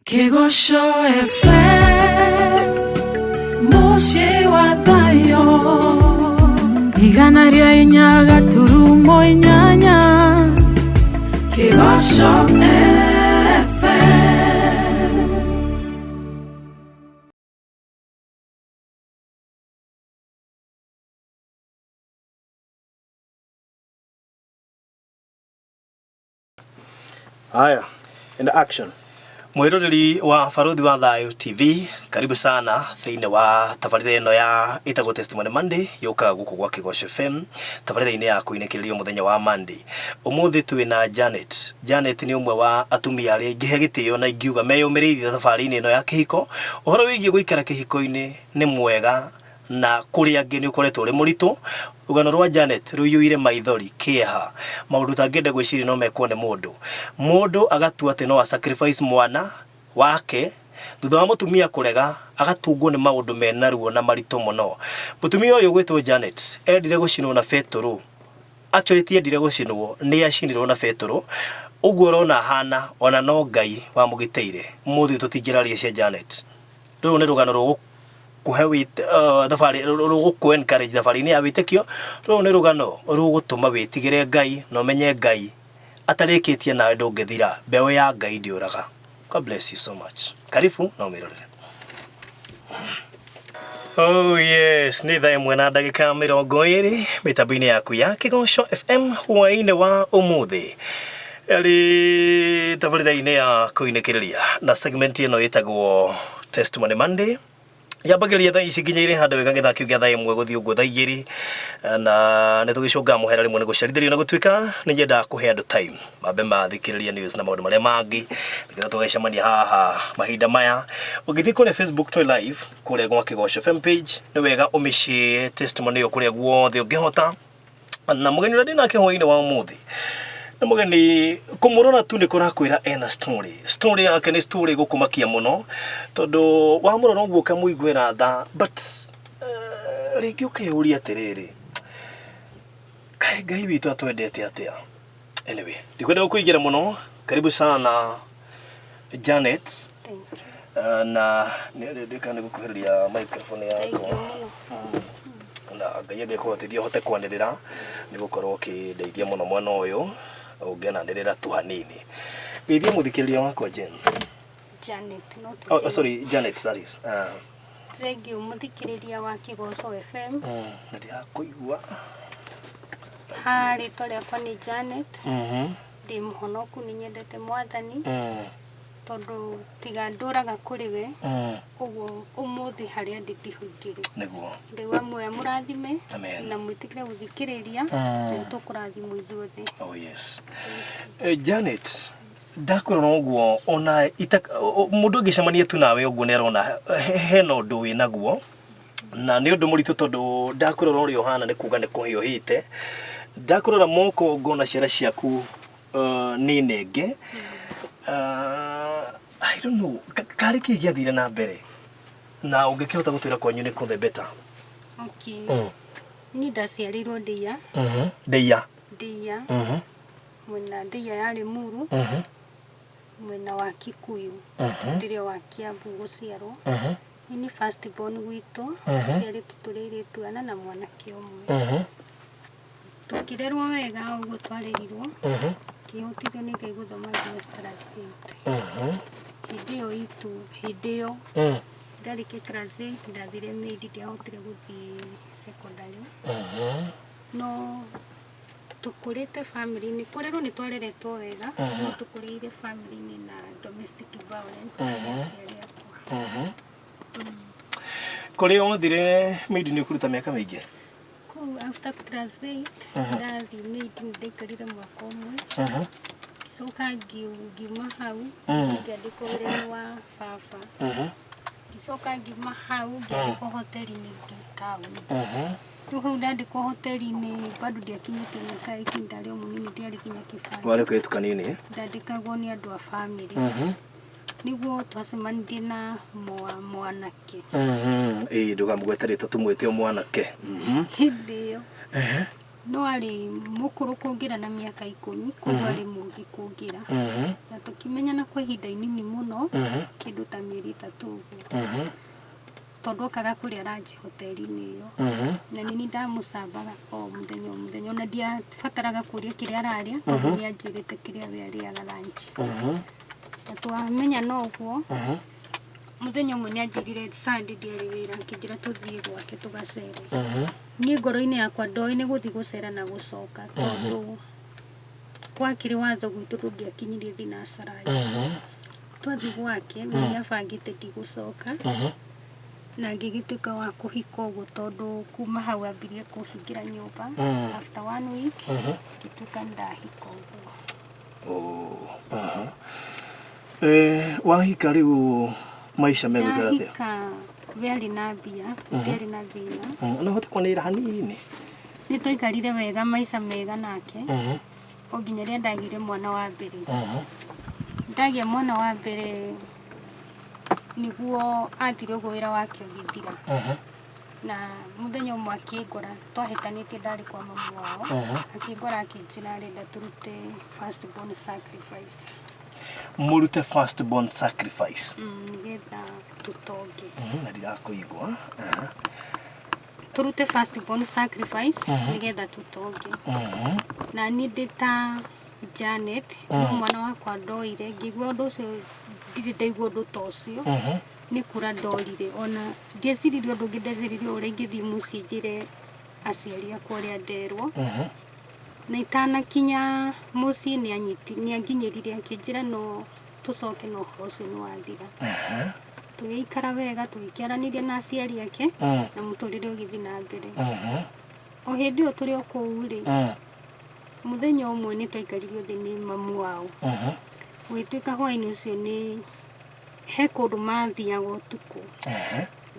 Kigosho FM Moshi wa thayo Igana ria inya gaturumo inyanya Kigosho FM. Haya, in action. Mwiroreri wa Faruthi wa Thayo TV, karibu sana thiine wa tabarĩra ĩno ya ĩtagwo Testimony Monday yoka guku gwa Kigosho FM, tabarĩra-inĩ ya kuinĩkĩrĩrio muthenya wa Monday. Umuthi twina Janet. Janet ni umwe wa atumia arĩa ingĩhe gĩtĩo na ingiuga meyũmĩrĩirie thabarĩ-inĩ ĩno ya kĩhiko. Ũhoro wĩgiĩ gũikara kĩhiko-inĩ nĩ mwega na kũrĩ angĩ nĩ ũkoretwo ũrĩ mũritũ. Rũgano rwa Janet rũiyũire maithori, kĩeha, maũndũ tangĩenda gwĩciria no mekwo nĩ mũndũ agatua atĩ no sacrifice mwana wake thutha wa mũtumia kũrega, agatungwo nĩ maũndũ mena ruo na maritũ mũno. Mũtumia ũyũ gwĩtwo Janet endire gũcinwo na PETRO. Actually tiendire gũcinwo, nĩ acinirwo na PETRO. Ũguo ũrona hana ona no Ngai wamũgĩteire. Mũthĩ tũtingĩraria cia Janet. Rũrũ nĩ rũgano rwa kuhewit thafari rugu encourage thafari-inĩ ya wĩtĩkio. Rũrũ nĩ rũgano rũgũtũma wĩtigĩre Ngai na ũmenye Ngai atarĩkĩtie nawe ndũngĩthira, mbeũ ya Ngai ndĩũraga. God bless you so much. Karibu na ũmĩrorere. Oh yes, nĩ thaa ĩmwe na ndagĩka 20 mĩtambo-inĩ yaku ya Kigosho FM hwaĩ-inĩ wa ũmũthĩ. Arĩ tabarĩra-inĩ ya kũinĩkĩrĩria na segment ĩno ĩtagwo Testimony Monday. Yambagĩrĩria thaa ici nginya ire handũ wega gĩthaa kĩu gĩa thaa ĩmwe gũthiĩ ũguo thaa 2 na nĩ tũgĩcũnga mũhera rĩmwe nĩ gũcerithĩrio na gũtuĩka nĩ nyenda kũhe andũ time mambe mathikĩrĩria news na maũndũ marĩa mangĩ nĩgetha tũgacemania haha mahinda maya. Ũgĩthiĩ kũrĩa Facebook twi live kũrĩa gwa Kigosho FM page nĩ wega ũmĩshare testimony ĩyo kũrĩa guothe ũngĩhota. Na mũgeni ũrĩa ndĩnake hwaĩ-inĩ wa ũmũthĩ na mũgeni kũmũrora tu nĩ kũrakwĩra ena story yake nĩ story gũkũmakia mũno tondũ wamũrora ũguo ũkamũiguĩra tha but rĩngĩ ũkĩũria atĩrĩrĩ kaĩ Ngai witũ atwendete atĩa. Anyway, ndikwenda gũkũigĩra mũno. Karibu sana Janet. Na nĩ gũkuhĩrĩria microphone yako na Ngai angĩkũhotithia ũhote kwanĩrĩra nĩ gũkorwo ũkĩndeithia mũno mwana ũyũ ũngenanĩrĩra tu hanini. Geithia mũthikĩrĩria wakwa Janet, oh sorry, Janet, that is. Thank you mũthikĩrĩria wa Kigosho FM. Na ndĩrakũigua. Harĩ rĩakwa nĩ Janet. Ndĩ mũhonoku nĩ nyendete Mwathani. Tondũ tiga ndũraga kũrĩ we. Ũguo ũmũthĩ harĩa ndĩhũingĩre. Nĩguo. Ngai amwe mũrathime. Amen. Na mwĩtĩkĩre gũthikĩrĩria. Nĩ tũkũrathimwo ithuothe. Oh yes. Janet, ndakũrora ũguo ona mũndũ ũngĩcemania tu nawe ũguo nĩ arona hena ũndũ wĩ naguo na nĩ ũndũ mũritũ tondũ ndakũrora ũrĩa ũhana nĩ kuga nĩ kũhiũhĩte. Ndakũrora moko ngona ciara ciaku nĩ nenge. I don't know, karĩ kĩ gĩathire na mbere na ũngĩkĩhota gũtwĩra kwanyu nĩ kũ the better. Okay. Ni ndaciarirwo Ndia. Ndia. Mwena Ndia ya Limuru. Mwena wa Kikuyu. Ndirĩ wa Kiambu gũciarwo. Ni first born gwitũ. Ciarĩ tũtũrĩire tuana na mwanake ũmwe. Tukirerwo wega ũguo twarĩrirwo. Kĩhotithio nĩ Ngai gũthoma nginya standard 8. Hĩndĩ ĩyo ndarĩkia class 8 ndathire mĩindi ndiahotire gũthiĩ secondary. No tũkũrĩte family-inĩ kũrerwo nĩ twareretwo wega no tũkũrĩire family-inĩ na domestic violence. Kũrĩ othire mĩindi nĩ ũkũruta mĩaka mĩingĩ? After class 8 ndathii mĩindi ndaikarire mwaka ũmwe. Gicoka ngiuma hau ngĩandĩkwo wĩra-inĩ wa baba. Gicoka ngiuma hau ngĩandĩkwo hoteli-inĩ taũni. Rĩu hau ndandĩkwo hoteli-inĩ bado ndiakinyĩtie mĩaka 18 ndarĩ o mũnini ndiarĩ nginya kĩbandi. Warĩ kĩtu kanini? Ndandĩkagwo nĩ andũ a family. Nĩguo twacemanirie na mwanake. Ndũkamũgweta rĩtwa tũmwĩte o mwanake. Hĩndĩ ĩyo no arĩ mũkũrũ kũngira na miaka 10 kuko ari mũngi kũngira na tukimenyana kwa ihinda inini muno kindu ta mieri 3 tondu okaga kuria ranji hoteli-ini iyo na nini ndamucambaga o muthenya ona ndiabataraga kuria kiria araria tondu nianjirite kiria we ariaga ranji twamenya no guo muthenya umwe nianjirire Sunday ndiari wira akijira tuthie gwake tugacere ni ngoro-ini yakwa ndoi ni guthii gucera na gucoka tondu gwakire watho gwitu ndungiakinyirie thinacara twathi gwake niabangite ndigucoka na ngigituika wa kuhika uguo tondu kuma hau ambirie kuhingira nyumba after 1 week ngituika ndahika uguo wahika riu maisha megwikara atia hika very na mbia very na thina no hote kwanira hanini ni toikarire wega maisha mega nake o nginya ria ndagire mwana wa mbere ndagia mwana wa mbere niguo athire uguo wira wake ugithira na muthenya umwe akingora twahitanitie ndari kwa mamu wao akingora akinjira arenda turute first born sacrifice murute first born sacrifice nigetha tutonge na ndirakuigwa turute first born sacrifice nigetha tutonge na ni ndita Janet mwana wakwa ndoire ngigwa undu ucio ndiri ndaigua undu ta ucio ni kura ndorire ona ndieciririe undu ungi ndeciririe uria ingithii mucii njire aciari akwa uria nderwo na itanakinya mucii nianginyirire akinjira no tucoke no uhoro ucio ni wathira tugiikara wega tugikiaraniria na aciari ake na muturire ugithi na mbere o hindi iyo turi o kuu ri muthenya umwe ni twaikaririo thi ni mamu wao gwituika hwaini ucio ni he kundu mathiaga utuku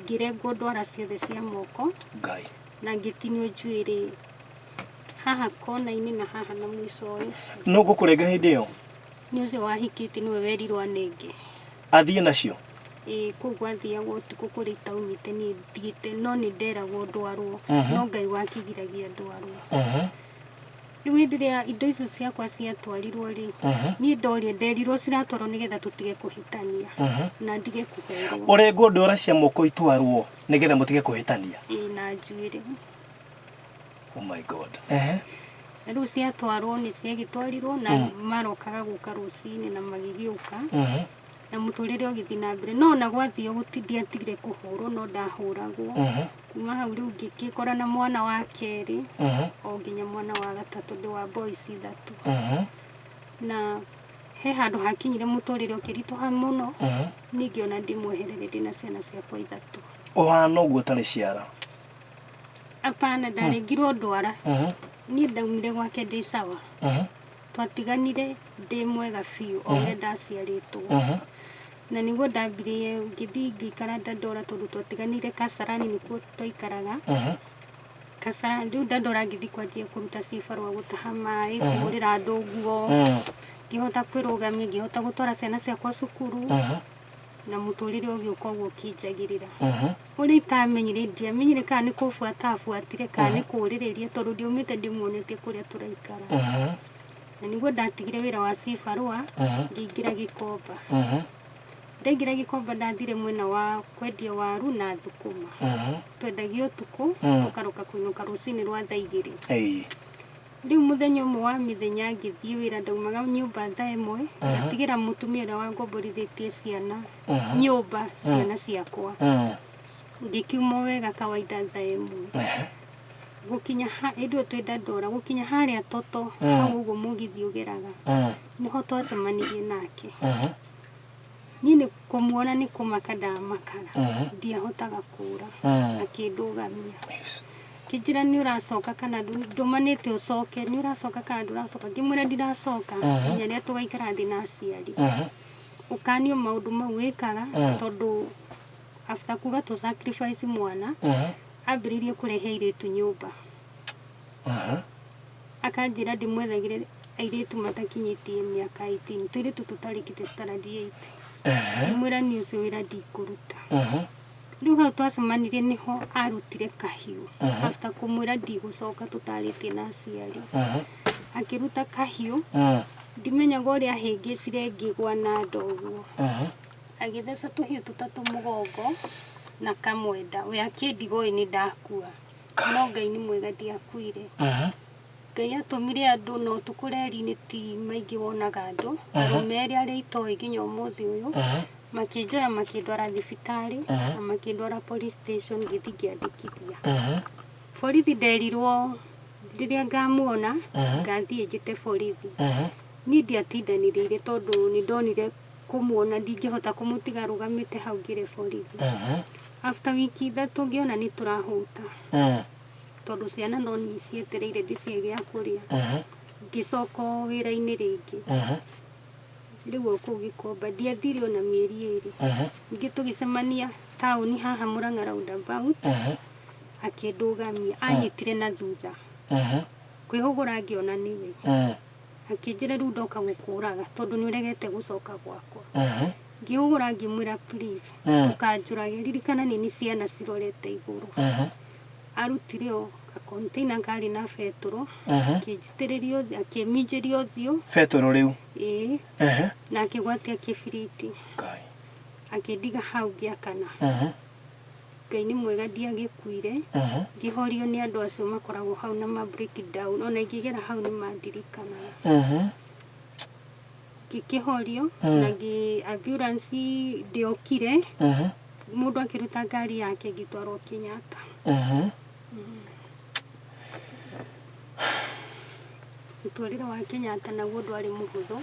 ngirengwo ndwara ciothe cia moko ngai na ngitinio njuiri haha kona-ini na haha na mwico uyu no gukurenga hindi iyo ni ucio wahikite niwe werirwo ningi athie nacio kuu gwathiagwo utuku kuri taumite ni thiite no ni nderagwo ndwarwo no ngai wakigiragia ndwarwo riu hindi ria indo icio ciakwa ciatwarirwo ri ni ndorie nderirwo ciratwarwo nigetha tutige kuhitania na ndige kuhurwo urengwo ndwara cia moko itwarwo nigetha mutige kuhitania na njuire oh my god riu ciatwarwo ni ciagitwarirwo na marokaga guka rucini na magigiuka na muturire ugithi na mbere no na gwathio gutindiatigire kuhurwo no ndahuragwo kuma hau riu ngikora na mwana wa keri o nginya mwana wa gatatu ndi wa boys 3 na he handu hakinyire muturire ukirituha muno ningi ona ndimweherere ndina ciana ciakwa 3 uhana uguo tari ciara apana ndarengirwo ndwara ni ndaumire gwake ndi sawa twatiganire ndi mwega biu o we ndaciaritwo na niguo ndambirie ngithi ngikara ndandora tondu twatiganire Kasarani nikuo twaikaraga Kasarani riu ndandora ngithi kwanjia kuruta cibarua gutaha mai kurira andu nguo ngihota kwirugamia ngihota gutwara ciana ciakwa cukuru na muturire ugiuka uguo kinjagirira uria itamenyire ndiamenyire kana ni kubuata buatire kana ni kuririria tondu ndiumite ndimuonetie kuria turaikara na niguo ndatigire wira wa cibarua ngiingira Gikomba ndaingira Gikomba ndathire mwena wa kwendia waru na thukuma twendagio utuku tukaruka kuinuka rucini rwa thaa 2 riu muthenya umwe wa mithenya ngithie wira ndaumaga nyumba thaa 1 ngatigira mutumia uria wangomborithitie ciana nyumba ciana ciakwa ngikiuma wega kawaida thaa 1 gukinya indo twenda ndora gukinya haria toto hau uguo mugithi ugeraga niho twacemanirie nake nini kumuona ni kumaka ndamakaga ndiahotaga kura akindugamia kijira ni uracoka kana ndumanite ucoke ni uracoka kana nduracoka ngimwira ndiracoka nyaria tugaikara thi na aciari ukanio maundu mau wikaga tondu after kuga tu sacrifice mwana ambiririe kurehe iritu nyumba akanjira ndimwethagire airitu matakinyitie miaka 18 twiritu tutarikite standard 8 mwira ni ucio wira ndikuruta riu hau twacemanirie niho arutire kahiu after kumwira ndigucoka tutaritie na aciari akiruta kahiu ndimenyaga ũrĩa ahĩngĩcire ngĩgwa na ndoguo agĩtheca tũhiũ tũtatũ mũgongo na kamwenda we akĩndigoĩ nĩ ndakua no Ngai nĩ mwega ndiakuire Ngai atũmire andũ no tũkũreri-inĩ ti maingĩ wonaga andũ arũme erĩ arĩa itoĩ nginya ũmũthĩ ũyũ makĩnjoya makĩndwara thibitarĩ na makĩndwara police station gĩthi ngĩandĩkithia borithi nderirwo rĩrĩa ngamuona ngathiĩ njĩte borithi niĩ ndiatindanĩrĩire tondũ nĩ ndonire kũmuona ndingĩhota kũmũtiga arũgamĩte hau ngĩre borithi after wiki ithatũ ngĩona nĩ tũrahuta tondũ ciana no nĩ cietereire ndĩcihe gĩa kũrĩa ngĩcoka wĩra-inĩ rĩngĩ rĩu kũu Gĩkomba ndiathire ona mĩeri ĩrĩ ningĩ tũgĩcemania taũni haha Mũrang'a roundabout akĩndũgamia anyitire na thutha kwĩhũgũra ngĩona nĩwe akĩnjĩra rĩu ndoka gũkũraga tondũ nĩ ũregete gũcoka gwakwa ngĩhũgũra ngĩmwĩra please ndũkanjũrage ririkana nĩ nĩ ciana cirorete igũrũ arutire o container karĩ na betũrũ akĩnjitĩrĩria akĩminjĩria ũthiũ betũrũ rĩu na akĩgwatia kĩbiriti akĩndiga hau ngĩakana Ngai nĩ mwega ndiagĩkuire ngĩhorio nĩ andũ acio makoragwo hau na ma breakdown ona ingĩgera hau nĩ mandirikanaga ngĩkĩhorio na ambulance ndĩokire mũndũ akĩruta ngari yake ngĩtwarwo Kenyatta mũtũrĩre wa Kenyatta naguo ndwarĩ mũhũthũ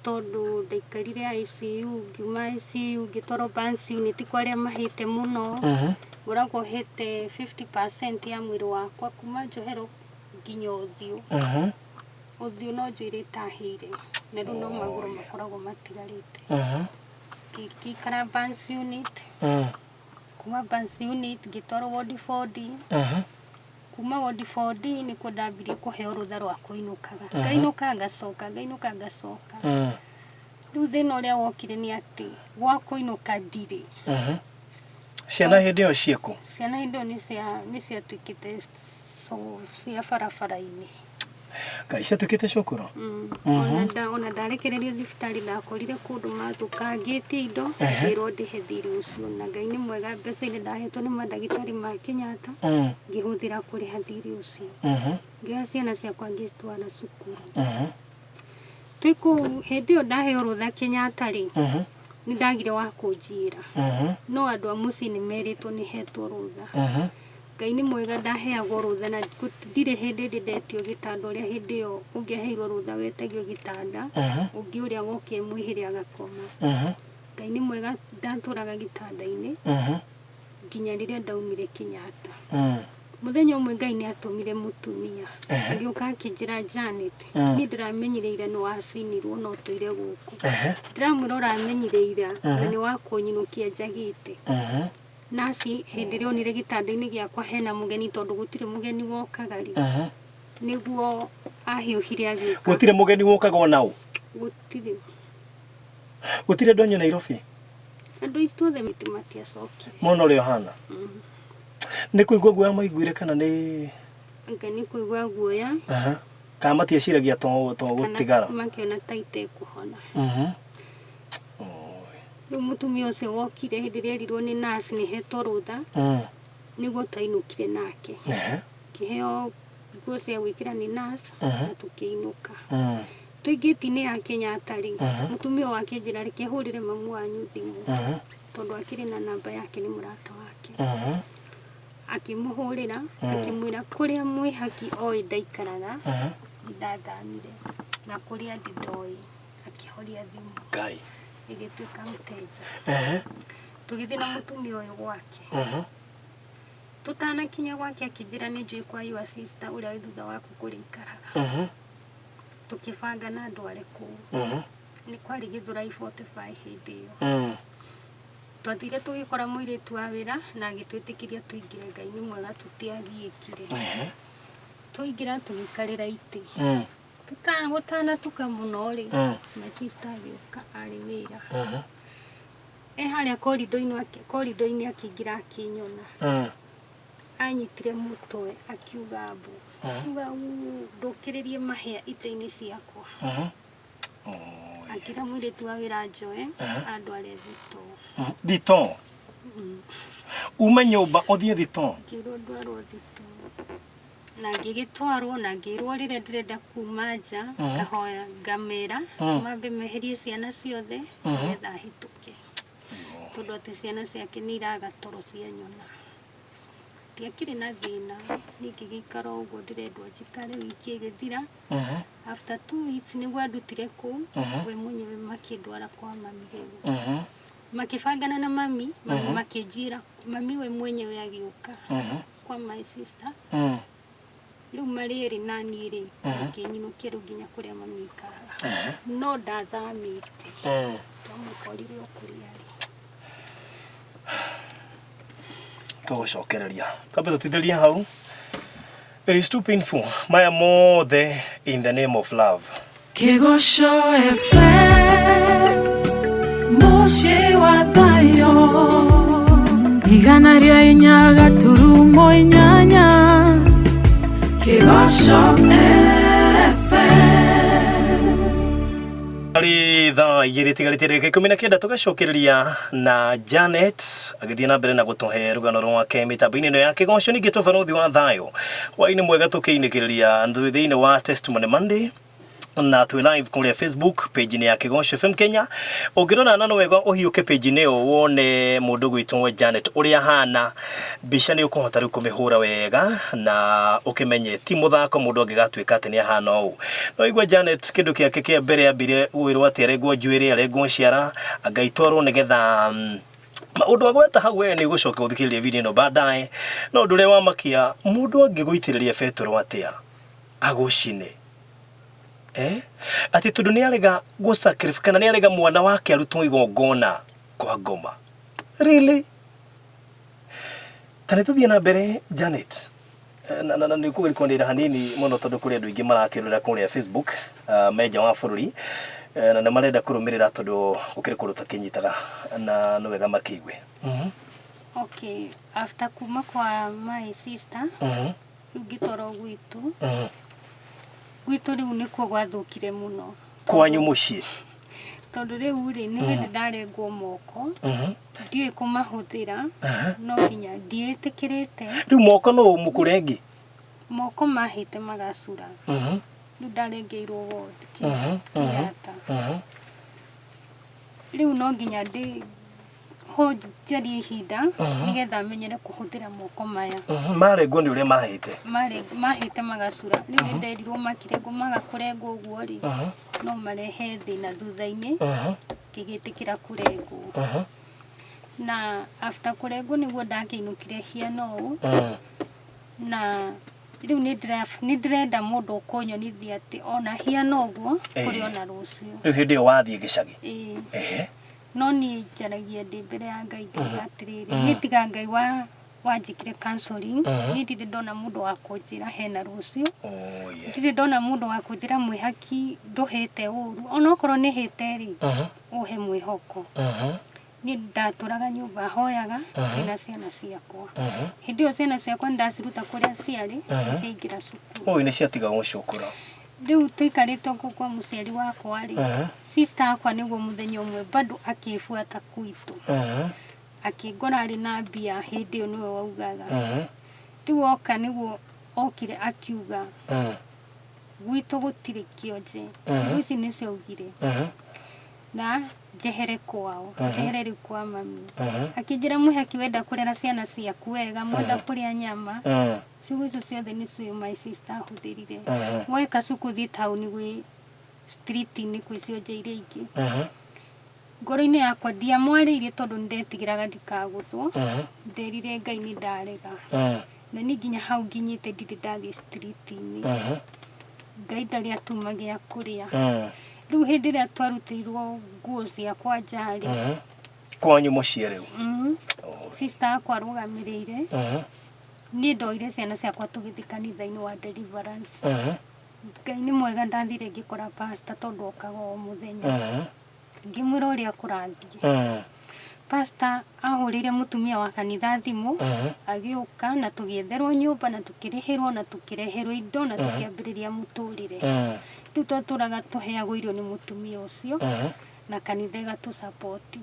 tondũ ndaikarire ICU ngiuma ICU ngĩtwarwo Burns unit kwa arĩa mahĩte mũno ngoragwo hĩte 50% ya mwĩrĩ wakwa kuma njohero nginya ũthiũ no njũĩrĩ itahĩire na rĩu no magũrũ makoragwo matigarĩte ngĩikara Burns unit kuma Burns unit ngĩtwarwo ward 4D kuma ward 4D nĩkuo ndambirie kũheo rũtha rwa kũinũkaga ngainũka ngacoka ngainũka ngacoka rĩu thĩna ũrĩa wokire nĩ atĩ gwa kũinũka ndirĩ ciana hĩndĩ ĩyo ciĩkũ ciana hĩndĩ ĩyo nĩ ciatuĩkĩte cia barabara-inĩ Ngai ciatuĩkĩte cukuru ona ndarekererio thibitarĩ ndakorire kũndũ mathũkangĩtie indo ngĩrwo ndĩhe thirĩ ũcio na Ngai nĩ mwega mbeca iria ndahetwo nĩ mandagĩtarĩ ma Kenyatta ngĩhũthĩra kũrĩha thirĩ ũcio ngĩoya ciana ciakwa ngĩcitwara cukuru twĩ kũu hĩndĩ ĩyo ndaheo rũtha Kenyatta rĩ nĩ ndagire wa kũnjiĩra no andũ a mũciĩ nĩ merĩtwo nĩ hetwo rũtha Ngai nĩ mwega ndaheagwo rũtha na ndirĩ hĩndĩ ndĩndetio gĩtanda ũrĩa hĩndĩ ĩyo ũngĩaheirwo rũtha wetagio gĩtanda ũngĩ ũrĩa wokire mwĩhĩre agakoma Ngai nĩ mwega ndatũraga gĩtanda-inĩ nginya rĩrĩa ndaumire Kenyatta mũthenya ũmwe Ngai nĩ atũmire mũtumia agĩũka akĩnjĩra Janet niĩ ndĩramenyereire nĩ wacinirwo no tũire gũkũ ndĩramwĩra ũramenyereire na nĩ wakũnyinũkia njagĩte nasi hĩndĩ ĩrĩa onire gĩtanda-inĩ gĩakwa hena mũgeni tondũ gũtirĩ mũgeni wokaga rĩ nĩguo ahiũhire agĩũka gũtirĩ mũgeni wokaga ona ũ gũtirĩ andũ anyu Nairobi andũ ithuothe mĩtĩ matiacokire mũno ũrĩa ũhana nĩ kũigua guoya maiguire kana nĩ Ngai nĩ kũigua guoya kana matieciragia to gũtigara makĩona ta itekũhona rĩu mũtumia ũcio wokire hĩndĩ ĩrĩa erirwo nĩ nurse nĩ hetwo rũtha nĩguo twainũkire nake kĩheo nguo cia gwĩkĩra nĩ nurse na tũkĩinũka twĩ gate-inĩ ya Kenyatta rĩ mũtumia wake njĩra reke hũrĩre mamu wanyu thimũ tondũ akĩrĩ na namba yake nĩ mũrata wake akĩmũhũrĩra akĩmwĩra kũrĩa mwĩhaki oĩ ndaikaraga ndathamire na kũrĩa ndĩndoĩ akĩhoria thimũ Ngai igĩtuĩka mteja tũgĩthiĩ na mũtumia ũyũ gwake tũtanakinya gwake akĩnjĩra nĩ njũĩ kwa your sister ũrĩa wĩ thutha waku kũrĩa ikaraga tũkĩbanga na ndware kũu nĩ kwarĩ Gĩthũrai 45 hĩndĩ ĩyo twathire tũgĩkora mũirĩtu wa wĩra na agĩtwĩtĩkĩria tũingĩre Ngai nĩ mwega tũtiagiĩkire twaingĩra tũgĩkarĩra itĩ gũtanatuka mũno rĩ my sister agĩũka arĩ wĩra harĩa koridoro-inĩ akĩingĩra akĩnyona anyitire mutwe akiuga mbu akiuga ndukiririe mahia ite-ini ciakwa akira mwiretu wa wira njoe andware thito uma nyumba uthie thito ngirwo ndwarwo thito na ngigitwarwo na ngirwo rire ndirenda kuma nja ngahoya ngamera mambe meherie ciana ciothe ngetha hituke tondu ati ciana ciake ni iragatoro cia nyona ndiakire na thina ningigikara uguo ndirendwo njikare wiki igithira after 2 weeks niguo andutire ku we mwenyewe makindwara kwa mami rĩu makibangana na mami makinjira mami we mwenyewe agiuka kwa my sister rĩu marĩrĩ nani rĩ nginyinũkia rĩu nginya kũrĩa mami ikaraga no ndathamĩte twamukorire ũkũria tugucokereria tambe tutithĩrie hau. It is too painful. Maya mothe in the name of love. Kigosho FM Moshi wa thayo igana rĩa inya gaturumo inyanya Kigosho FM ari thaa igĩrĩ tigarĩte ndagĩka 19 tugacokereria na Janet agĩthiĩ na mbere na gũtũhe rũgano rwake mĩtambo-inĩ ĩno ya Kĩgoco. Ningĩ tũbarothi wa thayũ hwaĩ-inĩ mwega tũkĩinĩkĩrĩria thĩinĩ wa Testimony Monday na tu live kule Facebook page ni ya Kĩgoco FM Kenya. Ungirona nano wega uhiuke page ni yo wone mundu gwitwo Janet uria hana bisha ni ukuhota riu kumihura wega na ukimenye ti muthako mundu angigatuika ati ni hana u no igwa Janet kindu kiake kia mbere ambire wirwo ati aregwo njuiri aregwo ciara agaitwarwo nigetha maundu agweta hau we ni gucoka uthikiriria video no baadaye no ndure wa makia mundu angiguitiriria Petro atia agucine ati tundu ni arega go sacrifice kana ni arega mwana wake arutwo igongona kwa ngoma really tani tuthie na mbere Janet na ni kugirikondera hanini muno tondu kuri andu ingi marakirira kuri Facebook meja wa bururi na marenda kurumirira tondu ukiri kuruta kinyitaga na no wega makigwe okay after kuma kwa my sister ngitoro gwitu gwitu riu nikuo gwathukire muno kwanyu mucii tondu riu ri ni hindi ndarengwo moko ndiye kumahuthira no nginya ndietikirite riu moko no mukurengi moko mahite magacura riu ndarengeirwo ward kiata riu no nginya ndi ho njari ihinda nigetha menyere kuhuthira moko maya marengwo ni uria mahite magacura riu nderirwo makirengwo magakurengwo uguo ri no marehe thina thutha-ini kigitikira kurengwo na after kurengwo niguo ndakiinukire hiano u na riu ni ndirenda mundu ukunyonithia ati ona hiano uguo kuri ona rucio riu hindi yo wathie gicagi no ni njaragia ndi mbere ya Ngai atiriri ni tiga Ngai wanjikire counseling ni ndire ndona mundu wa kunjira hena rucio ndire ndona mundu wa kunjira mwihaki nduhite uru ona okorwo ni hite ri uhe mwihoko ni ndaturaga nyumba hoyaga na ciana ciakwa hindi yo ciana ciakwa ndaciruta kuria ciari ciaingira cukuru ni ciatiga gucukura riu tuikarite kwa muciari wakwa ri sister akwa niguo muthenya umwe bado akifuata kwitu akingora ari na bia hindi yo niwe waugaga riu oka niguo okire akiuga gwitu gutire kionje ici ni ciaugire na jehere kwao jehere kwa mami akijira muhaki wenda kurera ciana ciaku wega mwenda kuria nyama ciugo icio ciothe ni cio my sister huthirire weka cukuthi town gwi street ni kwicio njeire ingi ngoro-ini yakwa ndiamwarĩirie tondu ndetigiraga ndikaguthwo nderire Ngai ni ndarega na ni nginya hau nginyite ndiri ndathi street-ini Ngai ndari atuma gia kuria riu hindi ria twarutirwo nguo ciakwa njari kwanyu mucii riu sister akwa arugamirire ni ndoire ciana ciakwa tugithi kanitha-ini wa Deliverance Ngai ni mwega ndathire ngikora pastor tondu okaga o muthenya ngimwira uria kurathie pastor ahurire mutumia wa kanitha thimu agioka na tugietherwo nyumba na tukirihirwo na tukireherwo indo na tukiambiriria muturire riu twaturaga tuheagwo irio ni mutumia ucio na kanitha gatu support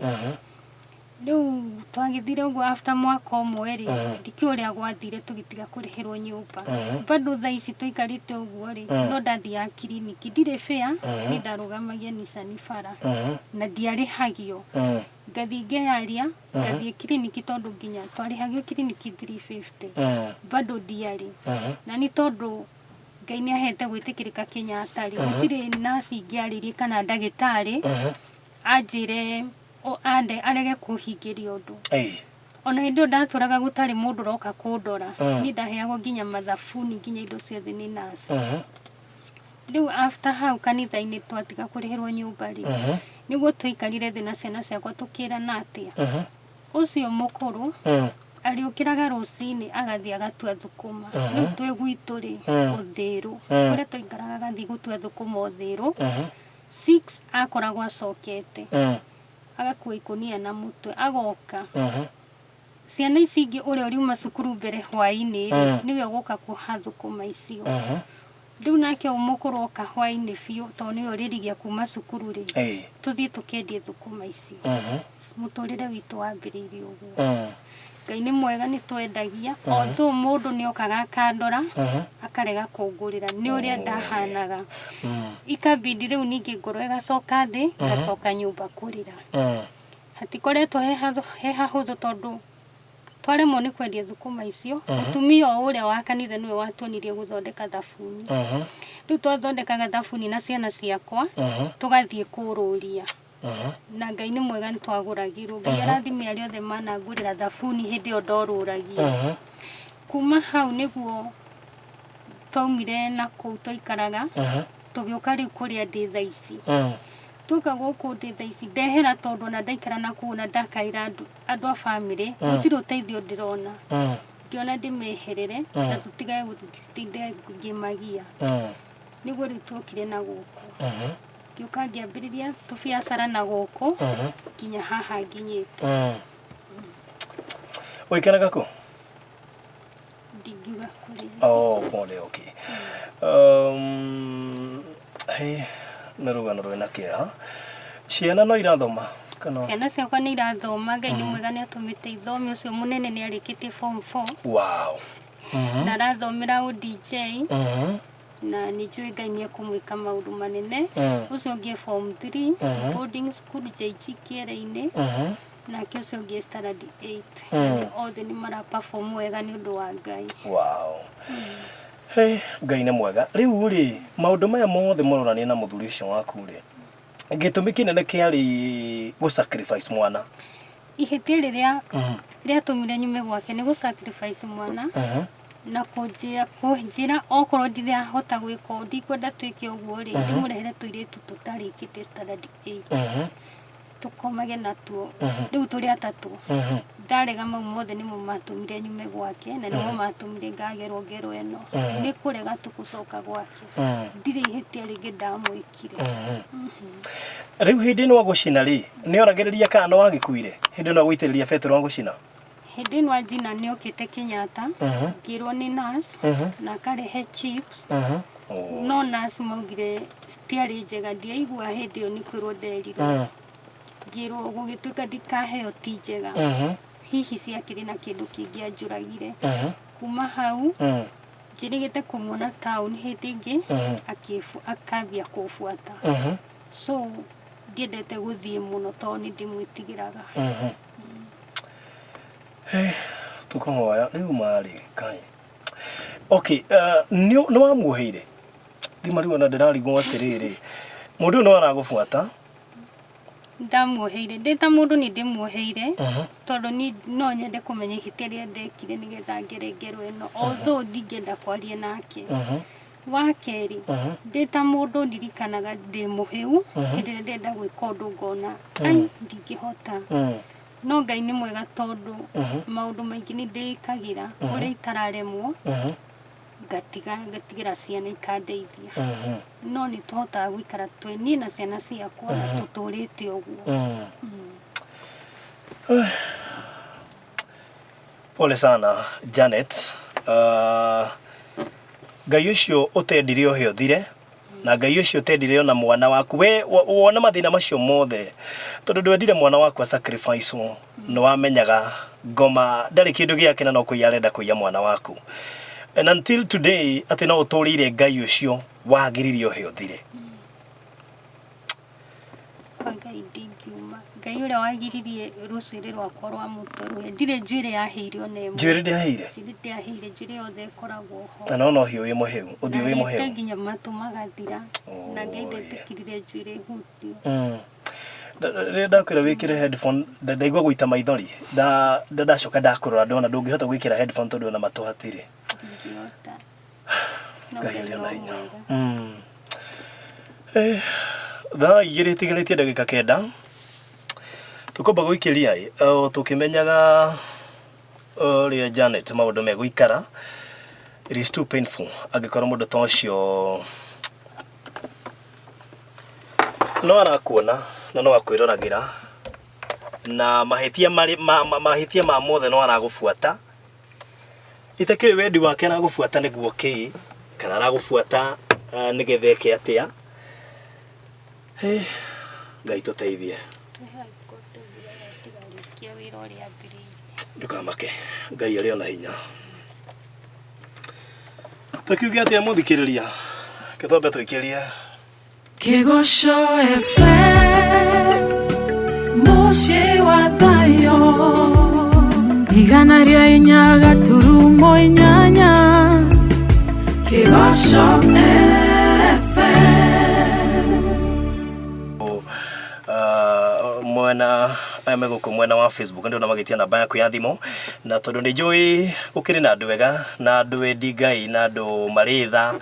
riu twagithire uguo after mwaka umwe ri ndikiuria gwathire tugitiga kurihirwo nyumba bado thaa ici tuikarite uguo ri no ndathia kiriniki ndire fare ni ndarugamagia Nissan bara na ndiarihagio ngathi ngearia ngathi kiriniki tondu nginya twarihagio kiriniki 350 bado ndiari na ni tondu Ngai ni ahete gwitikirika Kenyatta ri gutire nasi ngiaririe kana ndagitari anjire o ande arege kuhingiria undu ona indo ndaturaga gutari mundu roka kundora ni ndaheagwo nginya mathabuni nginya indo ciothe ni nasi riu after hau kanitha-ini twatiga kurihirwo nyumba ri niguo tuikarire thi na ciana ciakwa tukirana atia ucio mukuru ariukiraga rucini agathi agatua thukuma riu twi gwitu ri uthiru kuria tuikaraga agathi gutua thukuma uthiru 6 akoragwo acokete agakua ikunia na mutwe agoka ciana ici ingi uria uriuma cukuru mbere hwaini niwe ugoka kuha thukuma icio riu nake umukuru oka hwaini biu to niwe uririgia kuma cukuru ri tuthie tukendie thukuma icio muturire witu wambiriirie uguo Ngai ni mwega ni twendagia although mundu ni okaga akandora akarega kungurira ni uria ndahanaga ikabidi riu ningi ngoro igacoka thi ngacoka nyumba kurira hatikoretwo he hahuthu tondu twaremwo ni kwendia thukuma icio mutumia uria wa kanitha niwe watwonirie guthondeka thabuni riu twathondekaga thabuni na ciana ciakwa tugathie kururia na Ngai ni mwega ni twaguragirwo Ngai arathime aria othe manangurira thabuni hindi o ndoruragia kuma hau niguo twaumire na kuu twaikaraga tugioka riu kuria ndi thaa ici tuka guku ndi thaa ici ndehera tondu na ndaikara na kuu na ndakaira andu a family gutire uteithio ndirona ngiona ndimeherere na tutigae gutinde ngimagia niguo riu twokire na guku Gioka ngiambiriria tubiacara na guku kinya haha nginyite Wikaraga ku ndigiuga kuri pole okay hey narugano rwena kia ciana no irathoma kana ciana ciakwa ni irathoma Ngai ni mwega ni atumite ithomi ucio munene ni arikite form 4 wow na arathomera u DJ na nijui Ngai ni kumwika maundu manene ucio ngie form 3 boarding school JG Kiere-ini na kesho ngie standard 8 othe ni mara perform wega ni undu wa Ngai wow hey Ngai ni mwega riu ri maundu maya mothe mororania na muthuri ucio waku ri gitumi kinene kiari gu sacrifice mwana ihitia riria tumire nyume gwake ni gu sacrifice mwana na kunjira okorwo ndiriahota gwika ndikwenda twike uguo ri ndimurehere tuiritu tutarikite standard 8 tukomage natuo riu turi atatu ndarega mau mothe ni mu matumire nyume gwake na ni mu matumire ngagerwo ngero eno ni kurega tukucoka gwake ndire ihitia ringi ndamwikire riu hindi no gucina ri ni oragiriria kana wagikuire hindi no guitiriria Petro gucina hindi no ajina ni okite Kenyatta ngirwo ni nurse na karehe chips no nurse maugire stiari njega ndiaigua hindi yo ni kwirwo nderirwo ngirwo gugituika ndikaheo ti njega hihi ciakiri na kindu kingi anjuragire kuma hau njirigite kumwona town hindi ingi akambia kufuata so ndiendete guthie muno to ni ndimwitigiraga hey tukohoya riu mari kai okay no wamuheire thimari wona ndirarigwo atiriri mundu no aragufuata ndamuheire ndeta mundu ni ndimuheire tondu ni no nyende kumenya ihitiria ndekire nigetha ngerengerwo eno although ndingenda kwaria nake wakeri ndeta mundu ndirikanaga ndimuhiu hindi ndenda gwika undu ngona ai ndingihota no Ngai ni mwega tondu maundu maingi ni ndikagira uria itararemwo ngatigira ciana ikandeithia no ni tuhota gwikara tweni na ciana ciakwa tuturite uguo Pole sana Janet. Ngai ucio utendire uhio thire na Ngai ucio utendire ona mwana waku we wona mathina macio mothe tondu ndwendire mwana waku a sacrifice no wamenyaga ngoma ndari kindu giake na no kuiya arenda kuiya mwana waku, and until today ati no uturire Ngai ucio wagiririe uhio thire. Ngai ndingiuma Ngai uria wagiririe ruciri rwakwa rwa mutoru ndire njire yaheire one mo njire ndiaheire njire yothe koragwo ho na no hiu wi muhiu uthio wi muhiu nginya matu magathira na Ngai ndetikirire njire hutio. Ndakwira wikire headphone ndaigua guita maithori ndacoka ndakurora ndona ndungihota gwikira headphone tondu ona matu hatire. Ngai ali ona hinya. Thaa igiri tigiritie ndagika kenda tukomba guikiria tukimenyaga ria Janet maundu meguikara. It is too painful agikorwo mundu ta ucio no arakuona na no akwirораgira na mahitia ma mothe no aragufuata itake wendi wake na gufuata niguo ki kana aragufuata nigetheke atia. Ngai tuteithie ndukamake Ngai ari ona hinya. Tukiuge atia muthikiriria kithobe twikirie Kigosho FM Moshi wa thayo igana ria inya gaturumo inyanya Kigosho FM mwana ameguku mwena wa Facebook ndio namagitia namba yaku ya thimo na tondu ni njui ukiri na andu wega na andu wendi Ngai na andu maritha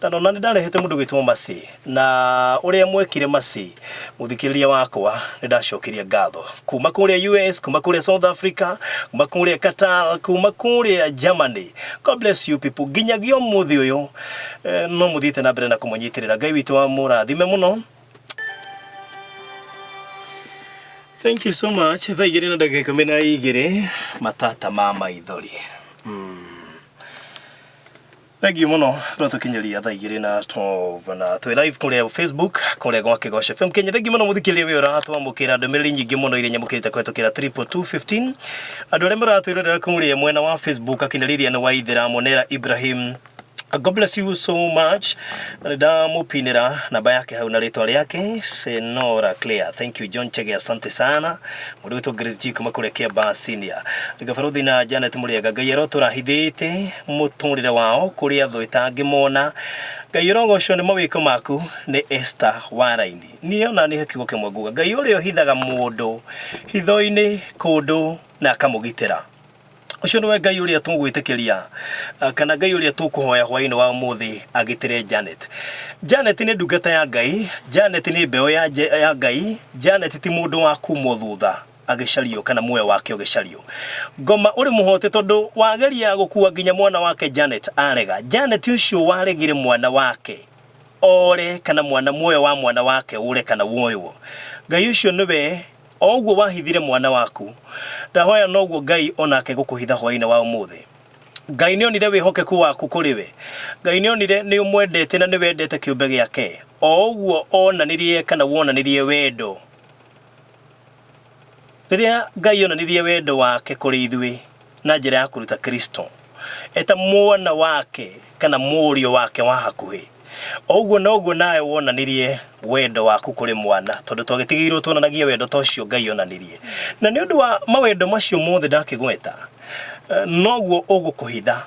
na nona ni ndarehete mundu gwitwo Masi na uria mwekire Masi muthikiriria wakwa ni ndacokiria ngatho kuma kuria US kuma kuria South Africa kuma kuria Qatar kuma kuria Germany. God bless you people ginyagio muthi uyu no muthite na mbere na kumunyitirira Ngai witu wa murathime muno. Thank you so much. Thaigiri na ndagika 12 matata ma maithori. Thank you muno rotukinyeria thaigiri na 12 na twi live kuria Facebook kuria gwa Kigosho FM Kenya. Thank you muno muthikiria wi ora twamukira ndumiriri nyingi muno iria nyamukirite kwetukira 22215 andu aria maratwirira kumuria mwena wa Facebook akiniriria ni waithira monera Ibrahim. God bless you so much. Nda mupinira namba yake hau na ritwa riake Senora Clear. Thank you John Chege, asante sana. Muruto Grace G kuma kurekia Basinia. Ndigafaruthi na Janet Muriega Ngai turahithite muturire wao kuria thwitangi mona. Ngai rogoco ni mawiko maku ni Esther Waraini. Niona ni hakigo kimwe nguga Ngai urio hithaga mundu hitho-ini kundu na akamugitira. Ucio niwe Ngai uria tugwitikiria kana Ngai uria tukuhoya hwaini wa muthi agitire Janet. Janet ni ndungata ya Ngai, Janet ni mbeo ya Ngai, Janet ti mundu wa kumwo thutha agicario kana muoyo wake ugicario. Ngoma uri muhote tondu wageria gukua nginya mwana wake Janet arega. Janet ucio waregire mwana wake ore kana mwana muoyo wa mwana wake ure kana woyo. Ngai ucio niwe ogwo wahithire mwana waku ndahoya nogwo Ngai onake gukuhitha hwaine wa umuthi. Ngai nionire wihokeku waku kuriwe. Ngai nionire ni umwendete na ni wendete kiumbe giake. Ogwo onanirie kana wonanirie wendo. Riria Ngai onanirie wendo wake kuri ithui na njira ya kuruta Kristo eta mwana wake kana murio wake wa hakuhi. Ogwo nogwo nae wonanirie wendo waku kuri mwana tondu twagitigirwo tuonanagie wendo tocio Ngai onanirie. Na ni undu wa mawendo macio mothe ndakigweta nogwo ugukuhitha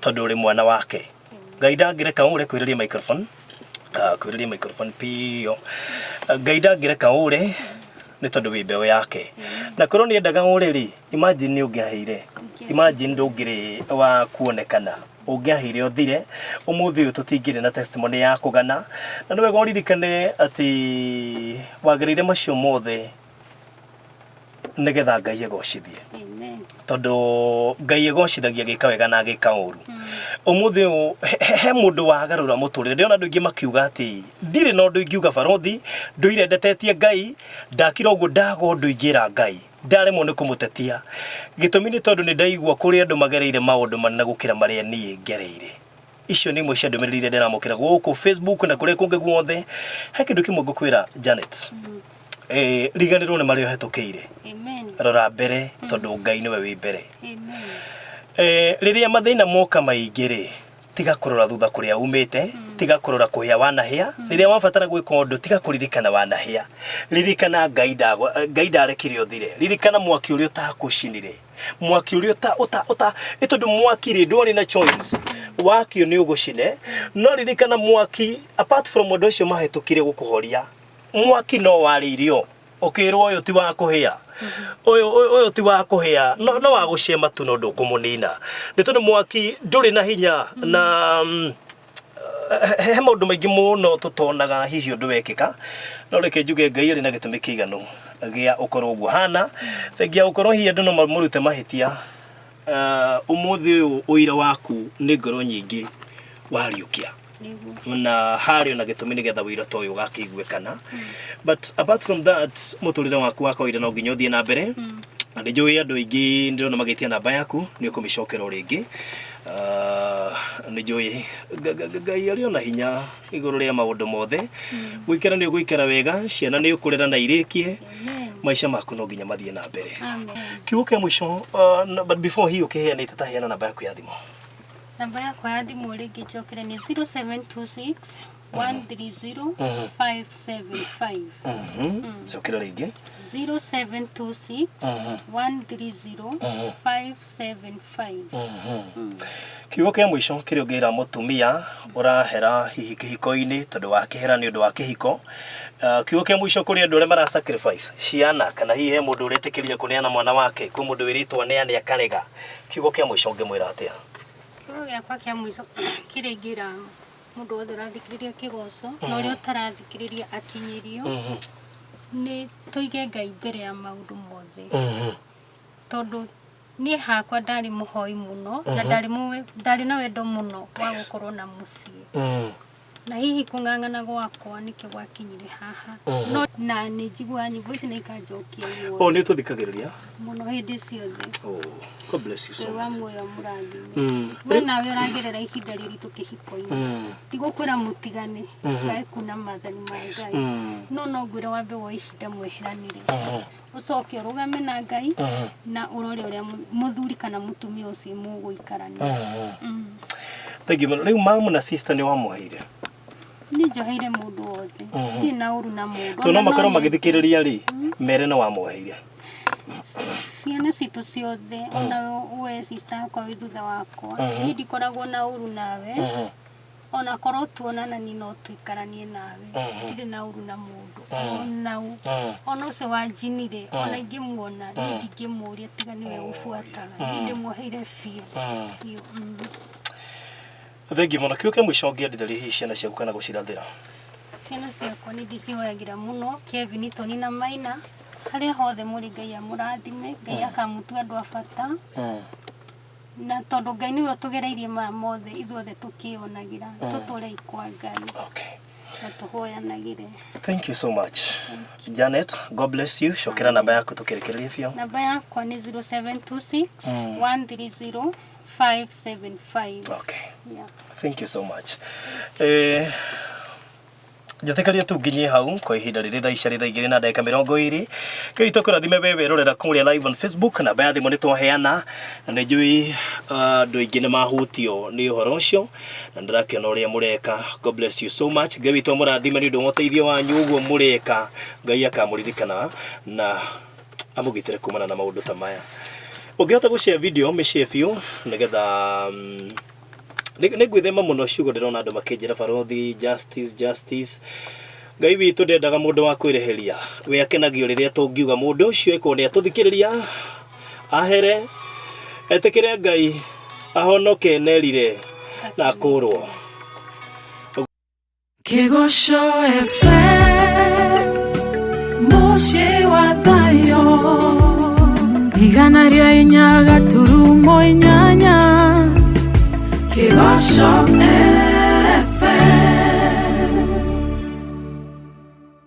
tondu uri mwana wake. Ngai ndangireka ure kwiriria microphone pio. Ngai ndangireka ure ni tondu wi mbeo yake na korwo ni endaga ure ri imagine ni ungiaheire imagine ndungiri wa kuonekana ungiaheire uthire umuthi uyu tutingire na testimony ya kugana na niwe goririkane ati wagirire macio mothe nigetha Ngai egocithie Amen. tondu Ngai egocithagia gika wega na gika uru umuthi he mundu wagarura muturire ndiona andu ingi makiuga ati ndire no ndu ingiuga barothi nduire ndetetie Ngai ndakira uguo ndago ndu ingira Ngai ndaremwo ni kumutetia gitumi ni tondu ni ndaigua kuri andu magereire maundu manene gukira maria nie ngereire icio ni imwe cia ndumirire ndiramukira guku Facebook na kuria kungi guothe he kindu kimwe ngukwira Janet riganirwo ni mario hetukiire Amen. rora mbere tondu Ngai niwe wi mbere Amen. riria mathina moka maingiri tiga kurora thutha kuria umite tiga kurora kuhia wanahia riria wabatara gwika undu tiga kuririkana wanahia ririkana Ngai ndarekire uthire ririkana mwaki uria utakucinire mwaki uria uta itondu mwaki ri ndwari na choice wakio ni ugucine no ririkana mwaki apart from undu ucio mahetukire gukuhoria mwaki no waririo ukirwo uyu ti wa kuhia uyu ti wa kuhia no wa gucema tu no ndukumunina ni tondu mwaki nduri na hinya na he maundu maingi muno tutonaga hihi undu wekika no reke njuge Ngai ari na gitumi kiiganu gia ukorwo uguo hana thengia ukorwo hihi andu no mamurute mahitia umuthi uira waku ni ngoro nyingi wariukia na hari na gitumi nigetha wira to uyu gakiguikana but apart from that muturire waku wa kawaida no nginya uthie na mbere na njui andu ingi ndirona magitia namba yaku ni ukumicokera ringi njui Ngai ari ona hinya iguru ria maundu mothe gwikara ni gwikara wega ciana ni ukurera na irikie maisha maku no nginya mathie na mbere kiuke mwisho but before hiyo kiheana itataheana namba yaku ya thimu. Namba yakwa ya thimu ringi njokere ni 0726 130 575. Njokera ringi 0726 130 575. Kiugo kia mwisho kirio ngira mutumia urahera hihi kihiko-ini tondu wa kihera ni undu wa kihiko kiugo kia mwisho kuri andu aria mara sacrifice ciana kana hihi he mundu uretikiria kuneana mwana wake kwi mundu wiritwo neane akarega kiugo kia mwisho ngimwira atia kiugo giakwa kia mwisho kiringira mundu wothe urathikiriria kigoco na uria utarathikiriria akinyirio ni tuige Ngai mbere ya maundu mothe tondu ni hakwa ndari muhoi muno na ndari na wendo muno wa gukorwo na mucii na hihi kung'ang'ana gwakwa niki gwakinyire haha no na ni njigua nyimbo ici ni ikanjokia guo ni tuthikagiriria muno hindi ciothe God bless you so much wa muoyo murathime we nawe uragerera ihinda riritu kihiko-ini tigukwira mutigane Ngai kuna mathani ma Ngai no ngwire wambe wo ihinda mweheranire ucoke urugame na Ngai na urore uria muthuri kana mutumia ucio muguikarania thank you riu mamu na sister ni wamuheire ni njoheire mundu wothe ndi na uru na mundu to no makorwo magithikiriria ri mere no wamuheire ciana citu ciothe ona we sister kwa thutha wakwa ndikoragwo na uru nawe ona korwo tuonana ni no tuikaranie nawe ndire na uru na mundu ona ucio wanjinire ona ingimuona ndingimuria tiga niwe ufuataga ndimuheire biũ thengi muno kiuke mwisho ngiendithĩria hihi ciana ciaku kana gucirathĩra ciana ciakwa ni ndicihoyagira muno Kevin Toni na Maina haria hothe muri Ngai amurathime Ngai akamutua andu a bata na tondu Ngai niwe tugereirie mothe ithuothe tukionagira tuture ikwa Ngai na tuhoyanagire. Thank you so much Janet, God bless you. Shokera namba yaku tukirikiria bio. Namba yakwa ni 0726 130 575. Okay. Yeah. Thank you so much. Jathekaria tu nginye hau kwa ihinda riri thaa icia rithaa igiri na ndagika 20 kei tukurathime wewe rorera kuria live on Facebook na baadhi mo nitwaheana na njui andu ingi ni mahutio ni uhoro ucio na ndirakiona uria mureka. God bless you so much. Ngai witu murathime ni ndu muteithio wanyu uguo mureka Ngai akamuririkana na amugitire kumana na maundu ta maya. Ungihota gushare video mishare biu nigetha nigwithema muno ciugo ndirona andu makinjira barothi justice Ngai witu ndendaga mundu wa kwireheria we akenagio riria tungiuga mundu ucio eko ni atuthikiriria ahere etekire Ngai ahonoke nerire na kurwo Kigosho FM Moshi wa thayo igana rĩa inya gaturumo inyanya Kĩgoco